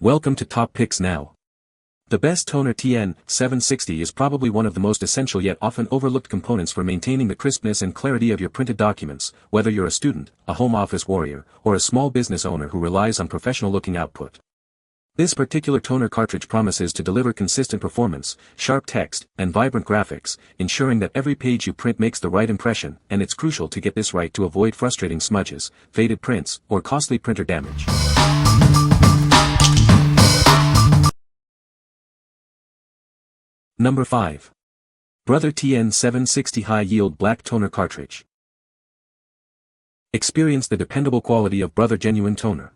Welcome to Top Picks Now. The best toner TN-760 is probably one of the most essential yet often overlooked components for maintaining the crispness and clarity of your printed documents, whether you're a student, a home office warrior, or a small business owner who relies on professional-looking output. This particular toner cartridge promises to deliver consistent performance, sharp text, and vibrant graphics, ensuring that every page you print makes the right impression, and it's crucial to get this right to avoid frustrating smudges, faded prints, or costly printer damage. Number 5. Brother TN-760 High-Yield Black Toner Cartridge. Experience the dependable quality of Brother Genuine Toner.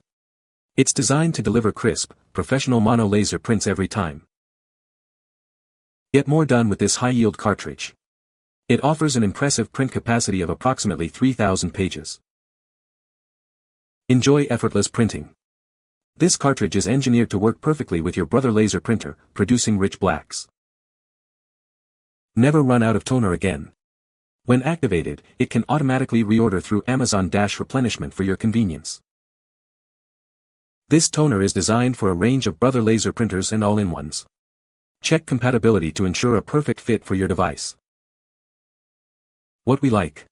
It's designed to deliver crisp, professional mono laser prints every time. Get more done with this high-yield cartridge. It offers an impressive print capacity of approximately 3,000 pages. Enjoy effortless printing. This cartridge is engineered to work perfectly with your Brother laser printer, producing rich blacks. Never run out of toner again. When activated, it can automatically reorder through Amazon-replenishment for your convenience. This toner is designed for a range of Brother laser printers and all-in-ones. Check compatibility to ensure a perfect fit for your device. What we like.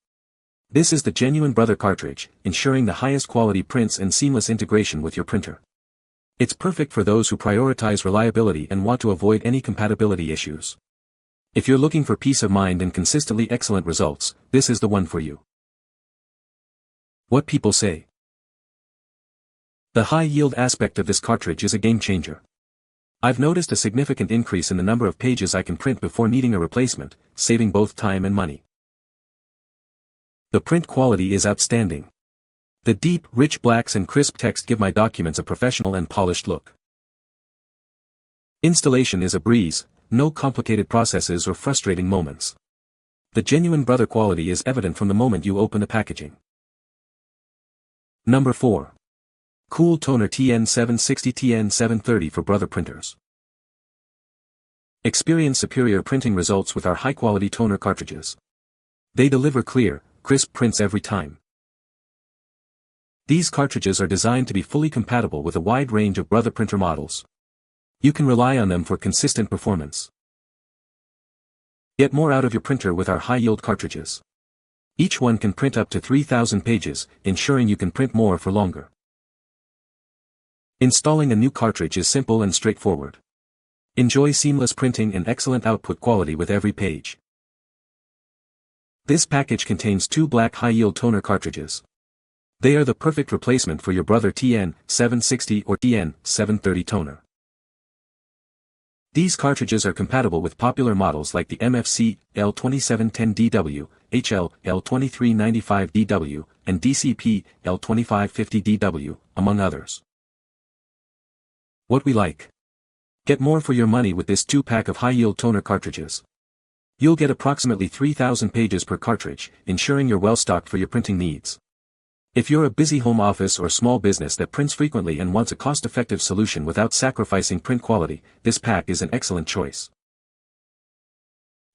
This is the genuine Brother cartridge, ensuring the highest quality prints and seamless integration with your printer. It's perfect for those who prioritize reliability and want to avoid any compatibility issues. If you're looking for peace of mind and consistently excellent results, this is the one for you. What people say. The high-yield aspect of this cartridge is a game-changer. I've noticed a significant increase in the number of pages I can print before needing a replacement, saving both time and money. The print quality is outstanding. The deep, rich blacks and crisp text give my documents a professional and polished look. Installation is a breeze. No complicated processes or frustrating moments. The genuine Brother quality is evident from the moment you open the packaging. Number 4. Cool Toner TN-760 TN-730 for Brother printers. Experience superior printing results with our high-quality toner cartridges. They deliver clear, crisp prints every time. These cartridges are designed to be fully compatible with a wide range of Brother printer models. You can rely on them for consistent performance. Get more out of your printer with our high-yield cartridges. Each one can print up to 3,000 pages, ensuring you can print more for longer. Installing a new cartridge is simple and straightforward. Enjoy seamless printing and excellent output quality with every page. This package contains 2 black high-yield toner cartridges. They are the perfect replacement for your Brother TN-760 or TN-730 toner. These cartridges are compatible with popular models like the MFC L2710DW, HL L2395DW, and DCP L2550DW, among others. What we like. Get more for your money with this 2-pack of high-yield toner cartridges. You'll get approximately 3,000 pages per cartridge, ensuring you're well-stocked for your printing needs. If you're a busy home office or small business that prints frequently and wants a cost-effective solution without sacrificing print quality, this pack is an excellent choice.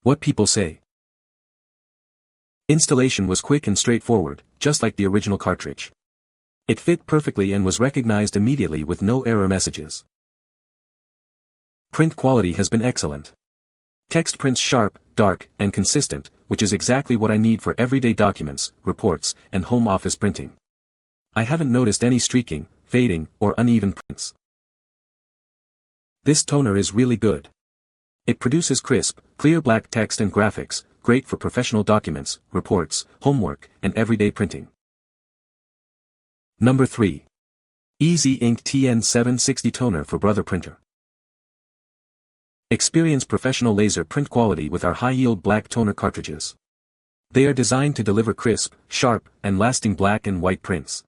What people say. Installation was quick and straightforward, just like the original cartridge. It fit perfectly and was recognized immediately with no error messages. Print quality has been excellent. Text prints sharp, dark, and consistent, which is exactly what I need for everyday documents, reports, and home office printing. I haven't noticed any streaking, fading, or uneven prints. This toner is really good. It produces crisp, clear black text and graphics, great for professional documents, reports, homework, and everyday printing. Number 3. Easy Ink TN-760 Toner for Brother Printer. Experience professional laser print quality with our high-yield black toner cartridges. They are designed to deliver crisp, sharp, and lasting black and white prints.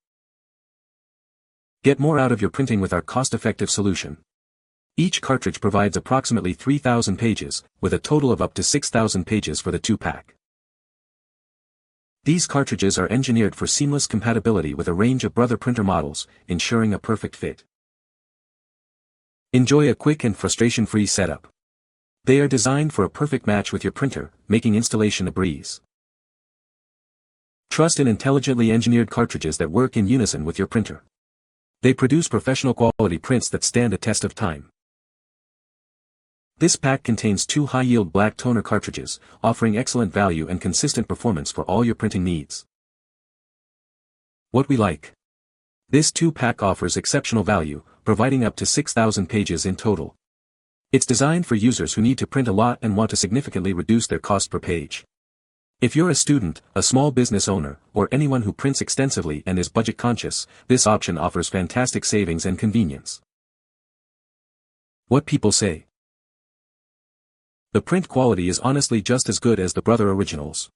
Get more out of your printing with our cost-effective solution. Each cartridge provides approximately 3,000 pages, with a total of up to 6,000 pages for the 2-pack. These cartridges are engineered for seamless compatibility with a range of Brother printer models, ensuring a perfect fit. Enjoy a quick and frustration-free setup. They are designed for a perfect match with your printer, making installation a breeze. Trust in intelligently engineered cartridges that work in unison with your printer. They produce professional quality prints that stand a test of time. This pack contains 2 high-yield black toner cartridges, offering excellent value and consistent performance for all your printing needs. What we like. This 2-pack offers exceptional value, providing up to 6,000 pages in total. It's designed for users who need to print a lot and want to significantly reduce their cost per page. If you're a student, a small business owner, or anyone who prints extensively and is budget conscious, this option offers fantastic savings and convenience. What people say. The print quality is honestly just as good as the Brother originals.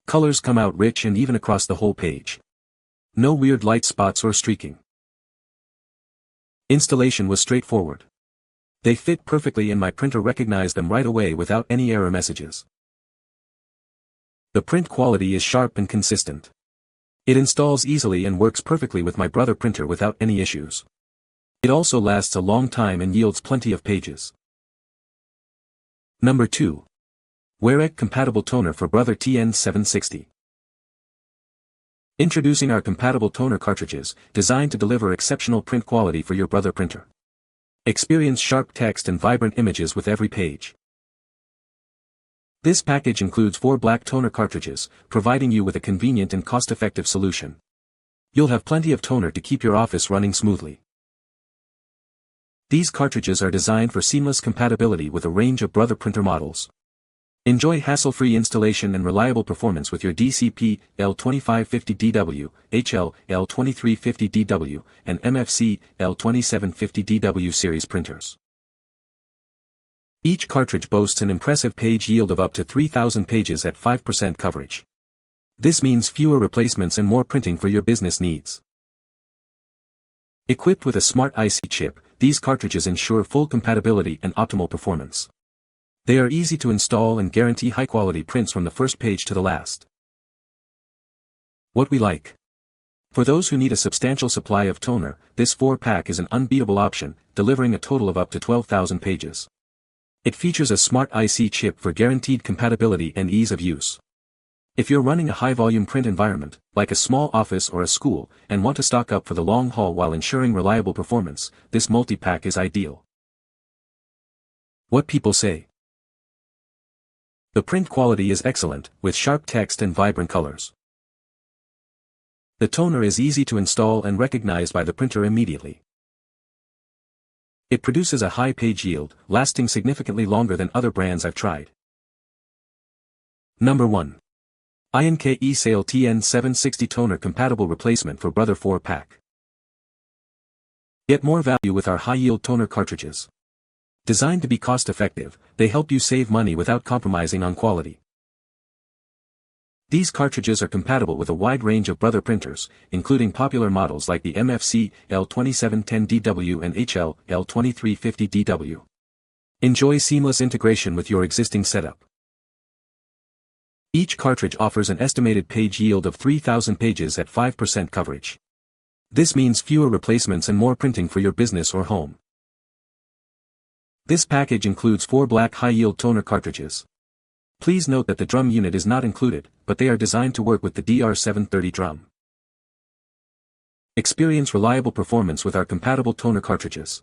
Colors come out rich and even across the whole page. No weird light spots or streaking. Installation was straightforward. They fit perfectly and my printer recognized them right away without any error messages. The print quality is sharp and consistent. It installs easily and works perfectly with my Brother printer without any issues. It also lasts a long time and yields plenty of pages. Number 2. WEAREC compatible toner for Brother TN-760. Introducing our compatible toner cartridges, designed to deliver exceptional print quality for your Brother printer. Experience sharp text and vibrant images with every page. This package includes 4 black toner cartridges, providing you with a convenient and cost-effective solution. You'll have plenty of toner to keep your office running smoothly. These cartridges are designed for seamless compatibility with a range of Brother printer models. Enjoy hassle-free installation and reliable performance with your DCP L2550DW, HL L2350DW, and MFC L2750DW series printers. Each cartridge boasts an impressive page yield of up to 3,000 pages at 5% coverage. This means fewer replacements and more printing for your business needs. Equipped with a smart IC chip, these cartridges ensure full compatibility and optimal performance. They are easy to install and guarantee high-quality prints from the first page to the last. What we like. For those who need a substantial supply of toner, this 4-pack is an unbeatable option, delivering a total of up to 12,000 pages. It features a smart IC chip for guaranteed compatibility and ease of use. If you're running a high-volume print environment, like a small office or a school, and want to stock up for the long haul while ensuring reliable performance, this multi-pack is ideal. What people say. The print quality is excellent, with sharp text and vibrant colors. The toner is easy to install and recognized by the printer immediately. It produces a high page yield, lasting significantly longer than other brands I've tried. Number 1. INK eSale TN-760 Toner Compatible Replacement for Brother 4-pack. Get more value with our high-yield toner cartridges. Designed to be cost-effective, they help you save money without compromising on quality. These cartridges are compatible with a wide range of Brother printers, including popular models like the MFC L2710DW and HL L2350DW. Enjoy seamless integration with your existing setup. Each cartridge offers an estimated page yield of 3,000 pages at 5% coverage. This means fewer replacements and more printing for your business or home. This package includes 4 black high-yield toner cartridges. Please note that the drum unit is not included, but they are designed to work with the DR730 drum. Experience reliable performance with our compatible toner cartridges.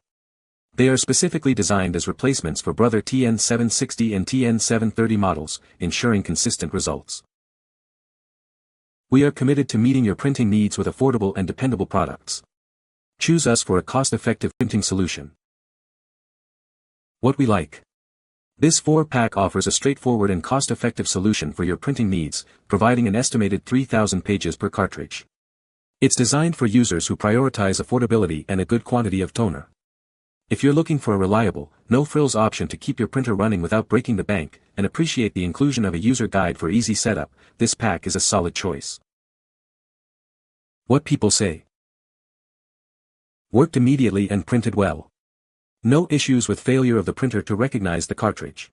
They are specifically designed as replacements for Brother TN-760 and TN-730 models, ensuring consistent results. We are committed to meeting your printing needs with affordable and dependable products. Choose us for a cost-effective printing solution. What we like. This 4-pack offers a straightforward and cost-effective solution for your printing needs, providing an estimated 3,000 pages per cartridge. It's designed for users who prioritize affordability and a good quantity of toner. If you're looking for a reliable, no-frills option to keep your printer running without breaking the bank, and appreciate the inclusion of a user guide for easy setup, this pack is a solid choice. What people say. Worked immediately and printed well. No issues with failure of the printer to recognize the cartridge.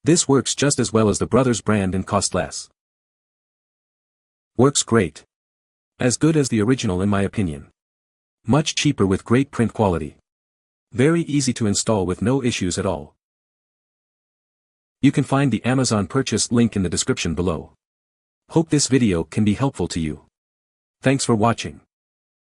This works just as well as the Brothers brand and cost less. Works great. As good as the original in my opinion. Much cheaper with great print quality. Very easy to install with no issues at all. You can find the Amazon purchase link in the description below. Hope this video can be helpful to you. Thanks for watching.